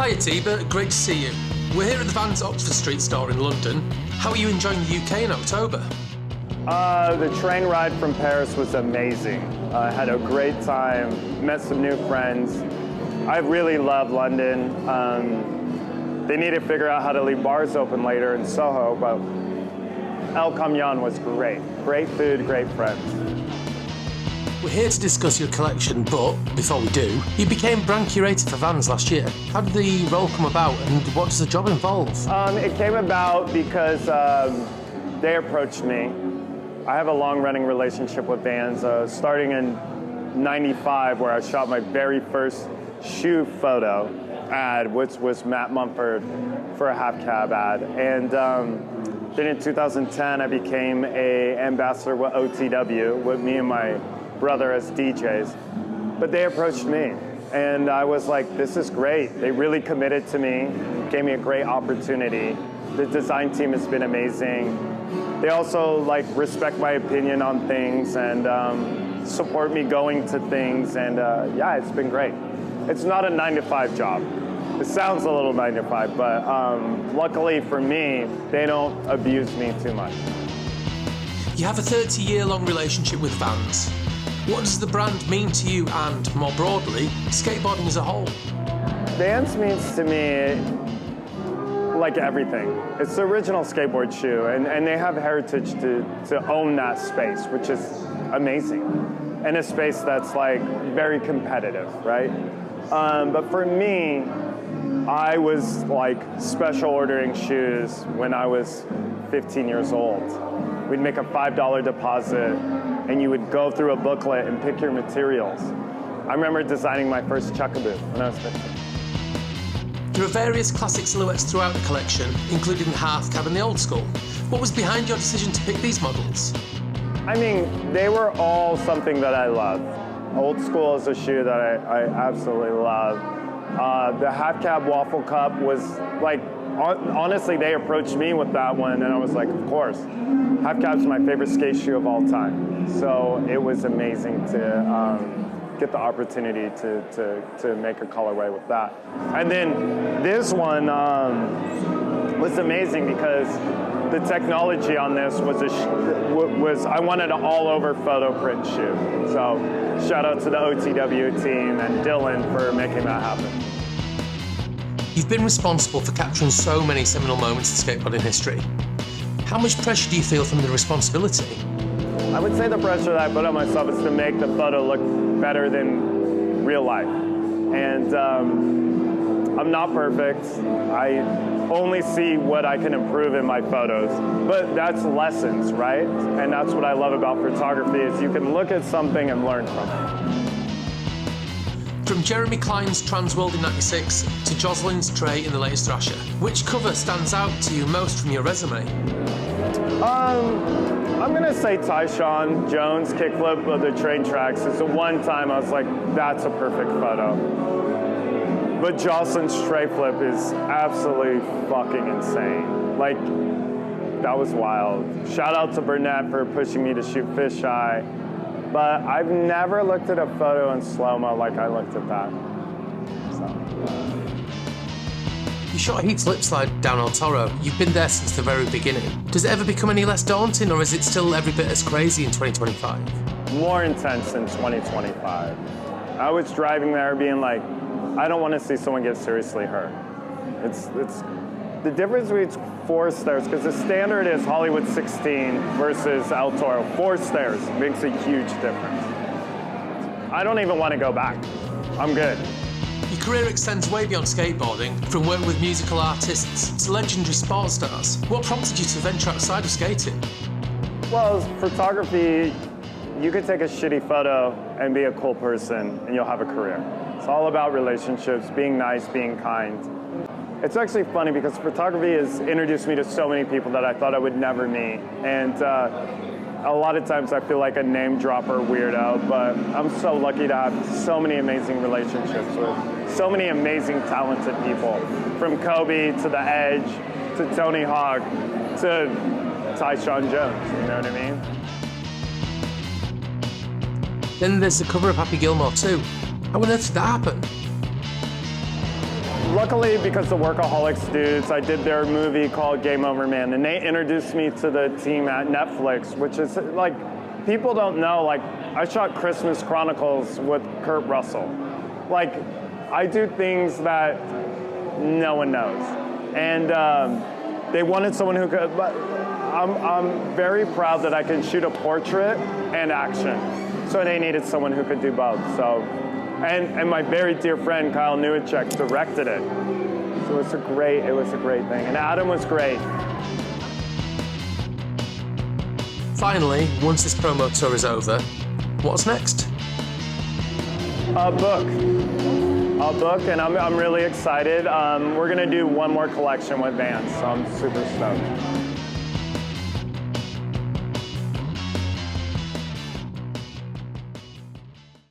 Hi Atiba, great to see you. We're here at the Vans Oxford Street store in London. How are you enjoying the UK in October? The train ride from Paris was amazing. I had a great time, met some new friends. I really love London. They need to figure out how to leave bars open later in Soho, but El Camion was great. Great food, great friends. We're here to discuss your collection, but before we do, you became brand curator for Vans last year. How did the role come about and what does the job involve? It came about because they approached me. I have a long-running relationship with Vans, starting in '95, where I shot my very first shoe photo ad, which was Matt Mumford for a half cab ad. And then in 2010, I became an ambassador with OTW, with me and my brother as DJs. But they approached me, and I was like, this is great. They really committed to me, gave me a great opportunity. The design team has been amazing. They also respect my opinion on things and support me going to things, and yeah, it's been great. It's not a 9-to-5 job. It sounds a little 9-to-5, but luckily for me, they don't abuse me too much. You have a 30-year-long relationship with Vans. What does the brand mean to you and, more broadly, skateboarding as a whole? Vans means to me like everything. It's the original skateboard shoe, and they have heritage to own that space, which is amazing. And a space that's very competitive, right? But for me, I was special ordering shoes when I was 15 years old. We'd make a $5 deposit, and you would go through a booklet and pick your materials. I remember designing my first Chuckaboo when I was 15. There are various classic silhouettes throughout the collection, including the half cab and the old school. What was behind your decision to pick these models? I mean, they were all something that I love. Old school is a shoe that I absolutely love. The half cab waffle cup was honestly, they approached me with that one, and I was like, of course. Half cab's my favorite skate shoe of all time. So it was amazing to get the opportunity to make a colorway with that. And then this one was amazing because the technology on this was I wanted an all-over photo print shoe. So shout out to the OTW team and Dylan for making that happen. You've been responsible for capturing so many seminal moments in skateboarding history. How much pressure do you feel from the responsibility? I would say the pressure that I put on myself is to make the photo look better than real life. And I'm not perfect. I only see what I can improve in my photos. But that's lessons, right? And that's what I love about photography is you can look at something and learn from it. From Jeremy Klein's Transworld in '96 to Jocelyn's Tray in the latest Thrasher, which cover stands out to you most from your resume? I'm gonna say Tyshawn Jones kickflip of the train tracks. It's the one time I was like, that's a perfect photo. But Jocelyn's tray flip is absolutely fucking insane. That was wild. Shout out to Burnett for pushing me to shoot fisheye. But I've never looked at a photo in slow-mo like I looked at that. So. You shot a heat slip slide down El Toro. You've been there since the very beginning. Does it ever become any less daunting, or is it still every bit as crazy in 2025? More intense in 2025. I was driving there being like, I don't want to see someone get seriously hurt. It's the difference between 4 stairs, because the standard is Hollywood 16 versus El Toro. 4 stairs makes a huge difference. I don't even want to go back. I'm good. Your career extends way beyond skateboarding, from work with musical artists to legendary sports stars. What prompted you to venture outside of skating? Well, photography, you could take a shitty photo and be a cool person, and you'll have a career. It's all about relationships, being nice, being kind. It's actually funny because photography has introduced me to so many people that I thought I would never meet. And a lot of times I feel like a name dropper weirdo, but I'm so lucky to have so many amazing relationships with so many amazing, talented people. From Kobe to The Edge, to Tony Hawk, to Tyshawn Jones, you know what I mean? Then there's the cover of Happy Gilmore too. How on earth did that happen? luckily, because the Workaholics dudes, I did their movie called Game Over Man, and they introduced me to the team at Netflix, which is like, people don't know, like, I shot Christmas Chronicles with Kurt Russell. Like, I do things that no one knows. And they wanted someone who could, but I'm very proud that I can shoot a portrait and action. So they needed someone who could do both. So, and my very dear friend Kyle Newacek directed it. So it was a great thing. And Adam was great. Finally, once this promo tour is over, what's next? A book, and I'm really excited. We're gonna do one more collection with Vans, so I'm super stoked.